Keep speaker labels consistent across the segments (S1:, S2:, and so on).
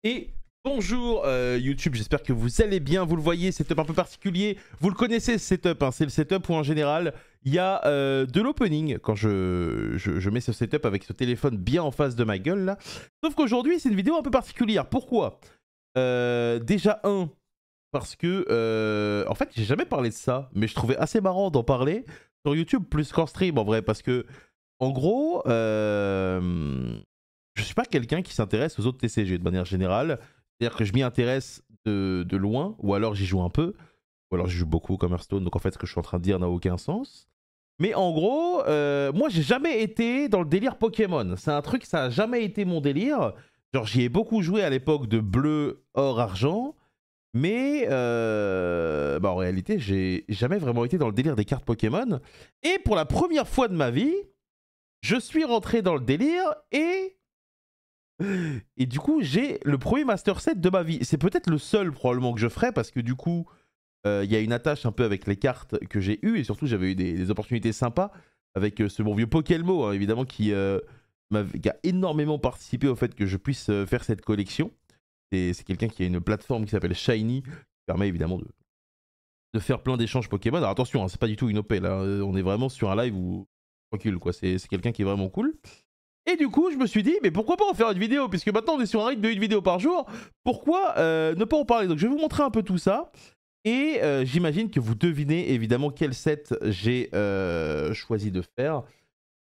S1: Et bonjour YouTube, j'espère que vous allez bien. Vous le voyez, setup un peu particulier. Vous le connaissez ce setup, hein, c'est le setup où en général il y a de l'opening quand je mets ce setup avec ce téléphone bien en face de ma gueule là. Sauf qu'aujourd'hui c'est une vidéo un peu particulière. Pourquoi déjà parce que en fait j'ai jamais parlé de ça, mais je trouvais assez marrant d'en parler sur YouTube plus qu'en stream en vrai, parce que en gros je suis pas quelqu'un qui s'intéresse aux autres TCG de manière générale. C'est-à-dire que je m'y intéresse de loin, ou alors j'y joue un peu, ou alors j'y joue beaucoup comme Hearthstone, donc en fait ce que je suis en train de dire n'a aucun sens. Mais en gros, moi j'ai jamais été dans le délire Pokémon. C'est un truc, ça a jamais été mon délire. Genre j'y ai beaucoup joué à l'époque de bleu, or, argent. Mais en réalité, j'ai jamais vraiment été dans le délire des cartes Pokémon. Et pour la première fois de ma vie, je suis rentré dans le délire et du coup, j'ai le premier Master Set de ma vie. C'est peut-être le seul probablement que je ferai parce que du coup, il y a une attache un peu avec les cartes que j'ai eues et surtout, j'avais eu des opportunités sympas avec ce bon vieux Pokelmo, hein, évidemment, qui a énormément participé au fait que je puisse faire cette collection. C'est quelqu'un qui a une plateforme qui s'appelle Shiny, qui permet évidemment de faire plein d'échanges Pokémon. Alors attention, hein, c'est pas du tout une OP là, on est vraiment sur un live où tranquille quoi, c'est quelqu'un qui est vraiment cool. Et du coup, je me suis dit, mais pourquoi pas en faire une vidéo? Puisque maintenant, on est sur un rythme de une vidéo par jour. Pourquoi ne pas en parler? Donc, je vais vous montrer un peu tout ça. Et j'imagine que vous devinez évidemment quel set j'ai choisi de faire.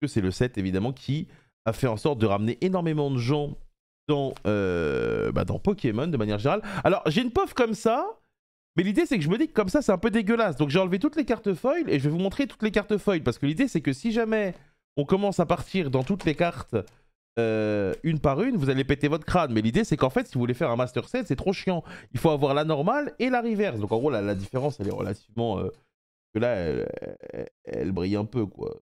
S1: Que c'est le set, évidemment, qui a fait en sorte de ramener énormément de gens dans Pokémon de manière générale. Alors, j'ai une POF comme ça. Mais l'idée, c'est que je me dis que comme ça, c'est un peu dégueulasse. Donc, j'ai enlevé toutes les cartes foil et je vais vous montrer toutes les cartes foil. Parce que l'idée, c'est que si jamais on commence à partir dans toutes les cartes une par une, vous allez péter votre crâne. Mais l'idée, c'est qu'en fait, si vous voulez faire un Master Set, c'est trop chiant. Il faut avoir la normale et la reverse. Donc, en gros, la différence, elle est relativement... que là, elle brille un peu, quoi.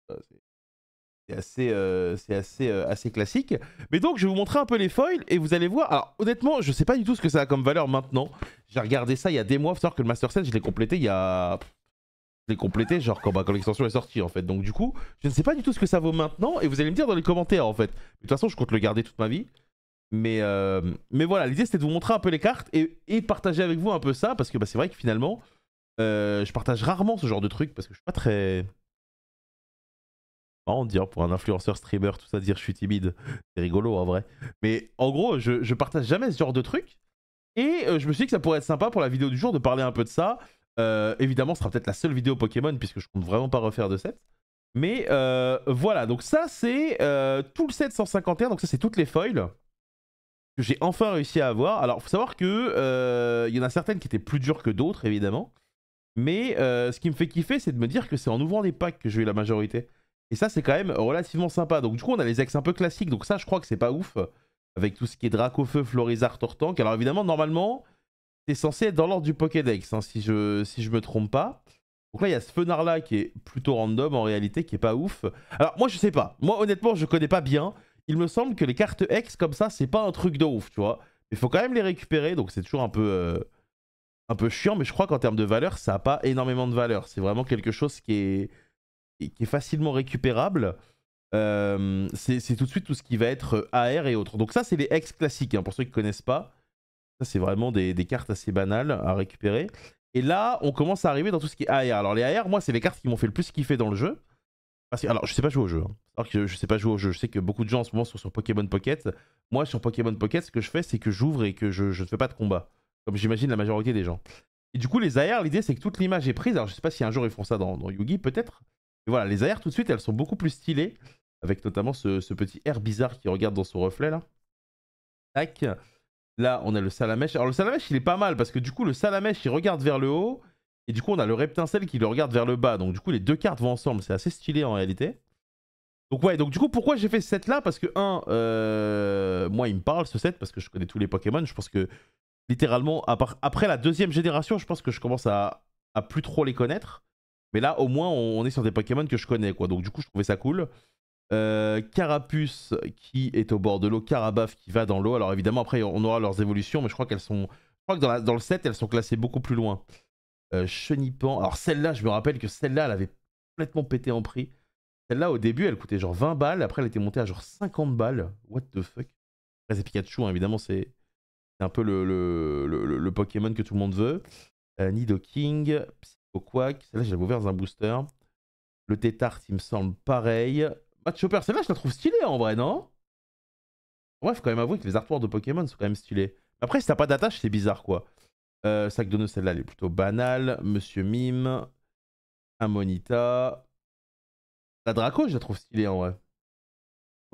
S1: C'est assez classique. Mais donc, je vais vous montrer un peu les foils et vous allez voir. Alors, honnêtement, je sais pas du tout ce que ça a comme valeur maintenant. J'ai regardé ça il y a des mois. Faut savoir que le Master Set, je l'ai complété il y a. Je l'ai complété genre quand l'extension est sortie en fait. Donc, du coup, je ne sais pas du tout ce que ça vaut maintenant. Et vous allez me dire dans les commentaires en fait. De toute façon, je compte le garder toute ma vie. Mais voilà, l'idée c'était de vous montrer un peu les cartes et de partager avec vous un peu ça. Parce que c'est vrai que finalement, je partage rarement ce genre de truc parce que je suis pas très. Marrant de dire pour un influenceur streamer, tout ça, dire je suis timide, c'est rigolo en vrai. Mais en gros, je partage jamais ce genre de truc. Et je me suis dit que ça pourrait être sympa pour la vidéo du jour de parler un peu de ça. Évidemment, ce sera peut-être la seule vidéo Pokémon puisque je compte vraiment pas refaire de set. Mais voilà, donc ça c'est tout le set 151, donc ça c'est toutes les foils que j'ai enfin réussi à avoir. Alors, faut savoir que il y en a certaines qui étaient plus dures que d'autres, évidemment. Mais ce qui me fait kiffer, c'est de me dire que c'est en ouvrant des packs que j'ai eu la majorité. Et ça, c'est quand même relativement sympa. Donc du coup, on a les ex un peu classiques. Donc ça, je crois que c'est pas ouf. Avec tout ce qui est Dracofeu, Florizard, Tortank. Alors évidemment, normalement, c'est censé être dans l'ordre du Pokédex, hein, si je me trompe pas. Donc là, il y a ce Fenard là qui est plutôt random en réalité, qui est pas ouf. Alors moi, je sais pas. Moi, honnêtement, je connais pas bien. Il me semble que les cartes ex comme ça, c'est pas un truc de ouf, tu vois. Il faut quand même les récupérer. Donc c'est toujours un peu chiant, mais je crois qu'en termes de valeur, ça n'a pas énormément de valeur. C'est vraiment quelque chose qui est facilement récupérable. C'est tout de suite tout ce qui va être AR et autres. Donc ça, c'est les ex classiques, hein, pour ceux qui ne connaissent pas. Ça, c'est vraiment des cartes assez banales à récupérer. Et là, on commence à arriver dans tout ce qui est AR. Alors les AR, moi, c'est les cartes qui m'ont fait le plus kiffer dans le jeu. Parce que, alors, je sais pas jouer au jeu. Hein. Alors que je sais pas jouer au jeu. Je sais que beaucoup de gens en ce moment sont sur Pokémon Pocket. Moi, sur Pokémon Pocket, ce que je fais, c'est que j'ouvre et que je ne fais pas de combat. Comme j'imagine la majorité des gens. Et du coup, les AR, l'idée, c'est que toute l'image est prise. Alors, je sais pas si un jour ils font ça dans Yugi, peut-être. Mais voilà, les AR, tout de suite, elles sont beaucoup plus stylées. Avec notamment ce petit air bizarre qui regarde dans son reflet, là. Tac. Là, on a le Salamèche. Alors, le Salamèche, il est pas mal parce que du coup, le Salamèche, il regarde vers le haut. Et du coup, on a le Reptincelle qui le regarde vers le bas. Donc, du coup, les deux cartes vont ensemble. C'est assez stylé en réalité. Donc, ouais, donc du coup, pourquoi j'ai fait ce set là? Parce que, moi, il me parle ce set parce que je connais tous les Pokémon. Je pense que littéralement, après la deuxième génération, je pense que je commence à plus trop les connaître. Mais là, au moins, on est sur des Pokémon que je connais, quoi. Donc, du coup, je trouvais ça cool. Carapuce qui est au bord de l'eau, Carabaf qui va dans l'eau. Alors, évidemment, après, on aura leurs évolutions, mais je crois qu'elles sont. Je crois que dans le set, elles sont classées beaucoup plus loin. Chenipan. Alors, celle-là, je me rappelle que celle-là, elle avait complètement pété en prix. Celle-là, au début, elle coûtait genre 20 balles. Après, elle était montée à genre 50 balles. What the fuck? Après, c'est Pikachu, hein, évidemment, c'est C'est un peu le Pokémon que tout le monde veut. Nidoking, Psychoquack. Celle-là, je l'avais ouvert dans un booster. Le Tétart, il me semble pareil. Chopper, celle-là, je la trouve stylée en vrai, non? Ouais, faut quand même avouer que les artworks de Pokémon sont quand même stylés. Après, si t'as pas d'attache, c'est bizarre quoi. Sac de nœuds, celle-là, elle est plutôt banale. Monsieur Mime. Amonita. La Draco, je la trouve stylée en vrai.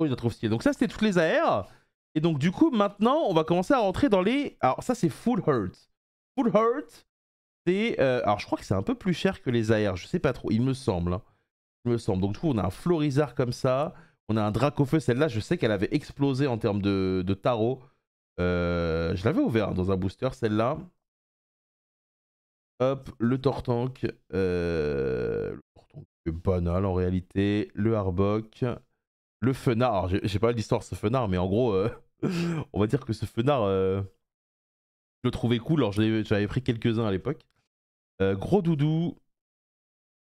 S1: Je la trouve stylée. Donc, ça, c'était toutes les AR. Et donc, du coup, maintenant, on va commencer à rentrer dans les. Alors, ça, c'est Full Heart. Full Heart, c'est. Alors, je crois que c'est un peu plus cher que les AR. Je sais pas trop. Il me semble. Hein. Il me semble. Donc, du coup, on a un Florizard comme ça. On a un Dracofeu. Celle-là, je sais qu'elle avait explosé en termes de tarot. Je l'avais ouvert dans un booster, celle-là. Hop, le Tortank. Le Tortank est banal en réalité. Le Arbok. Le Fenard. Alors, j'ai pas l'histoire de ce Fenard, mais en gros, on va dire que ce Fenard, je le trouvais cool. Alors, j'avais pris quelques-uns à l'époque. Gros Doudou.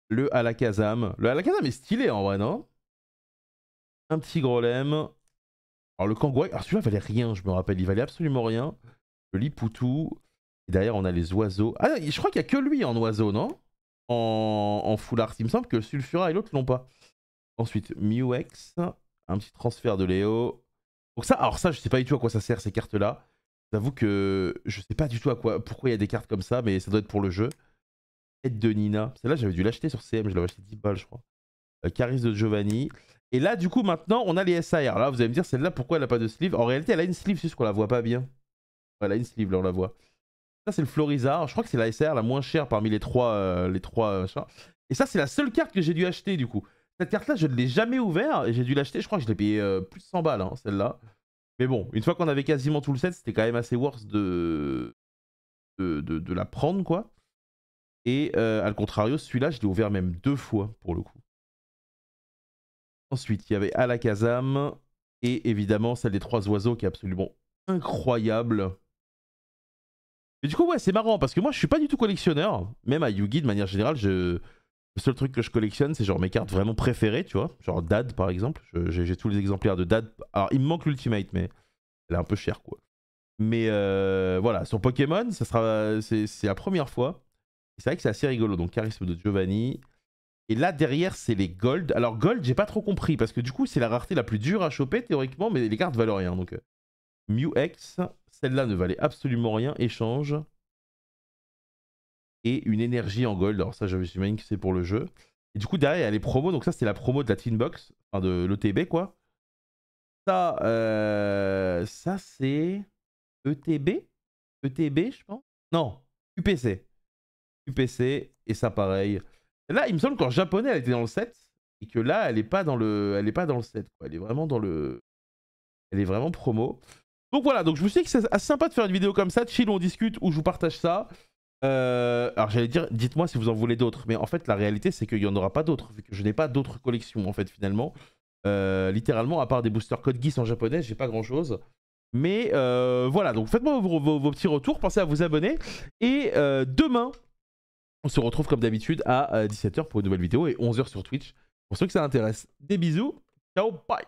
S1: Le Alakazam. Le Alakazam est stylé en vrai, non? Un petit Grolem. Alors, le Kangouai. Alors, celui-là valait rien, je me rappelle. Il valait absolument rien. Le Lipoutou. Et derrière, on a les oiseaux. Ah, je crois qu'il n'y a que lui en oiseau, non? En full art. Il me semble que Sulfura et l'autre l'ont pas. Ensuite, Muex. Un petit transfert de Léo. Donc ça, alors ça, je sais pas du tout à quoi ça sert ces cartes-là. J'avoue que je sais pas du tout pourquoi il y a des cartes comme ça, mais ça doit être pour le jeu. Tête de Nina. Celle-là, j'avais dû l'acheter sur CM, je l'avais acheté 10 balles, je crois. Caris de Giovanni. Et là, du coup, maintenant, on a les SAR. Là, vous allez me dire, celle-là, pourquoi elle a pas de sleeve? En réalité, elle a une sleeve, c'est juste qu'on la voit pas bien. Elle a une sleeve, là, on la voit. Ça, c'est le Florizard. Je crois que c'est la SAR la moins chère parmi les trois. Et ça, c'est la seule carte que j'ai dû acheter, du coup. Cette carte-là, je ne l'ai jamais ouverte et j'ai dû l'acheter. Je crois que je l'ai payé plus de 100 balles, hein, celle-là. Mais bon, une fois qu'on avait quasiment tout le set, c'était quand même assez worth de la prendre, quoi. Et à le contrario, celui-là, je l'ai ouvert même 2 fois, pour le coup. Ensuite, il y avait Alakazam. Et évidemment, celle des 3 oiseaux qui est absolument incroyable. Mais du coup, ouais, c'est marrant parce que moi, je suis pas du tout collectionneur. Même à Yugi, de manière générale, le seul truc que je collectionne, c'est genre mes cartes vraiment préférées, tu vois. Genre Dad, par exemple. J'ai tous les exemplaires de Dad. Alors, il me manque l'Ultimate, mais elle est un peu chère, quoi. Mais voilà, sur Pokémon, c'est la première fois. C'est vrai que c'est assez rigolo. Donc, Charisme de Giovanni. Et là, derrière, c'est les Gold. Alors, Gold, j'ai pas trop compris parce que du coup, c'est la rareté la plus dure à choper, théoriquement, mais les cartes valent rien. Donc, Muex, celle-là ne valait absolument rien. Échange. Et une énergie en gold. Alors ça, j'imagine que c'est pour le jeu. Et du coup, derrière, il y a les promos. Donc ça, c'était la promo de la Twin Box. Enfin, de l'ETB, quoi. Ça, ça c'est ETB ETB, je pense. Non, UPC. UPC. Et ça, pareil. Là, il me semble qu'en japonais, elle était dans le set. Et que là, elle est pas dans le set, quoi. Elle est vraiment dans le... Elle est vraiment promo. Donc voilà, donc je me suis dit que c'est assez sympa de faire une vidéo comme ça. Chill, on discute, où je vous partage ça. Alors j'allais dire, dites-moi si vous en voulez d'autres, mais en fait la réalité c'est qu'il n'y en aura pas d'autres, vu que je n'ai pas d'autres collections en fait finalement. Littéralement, à part des boosters Code Geass en japonais, j'ai pas grand chose. Mais voilà, donc faites-moi vos petits retours, pensez à vous abonner. Et demain, on se retrouve comme d'habitude à 17h pour une nouvelle vidéo et 11h sur Twitch. Pour ceux que ça intéresse, des bisous, ciao, bye.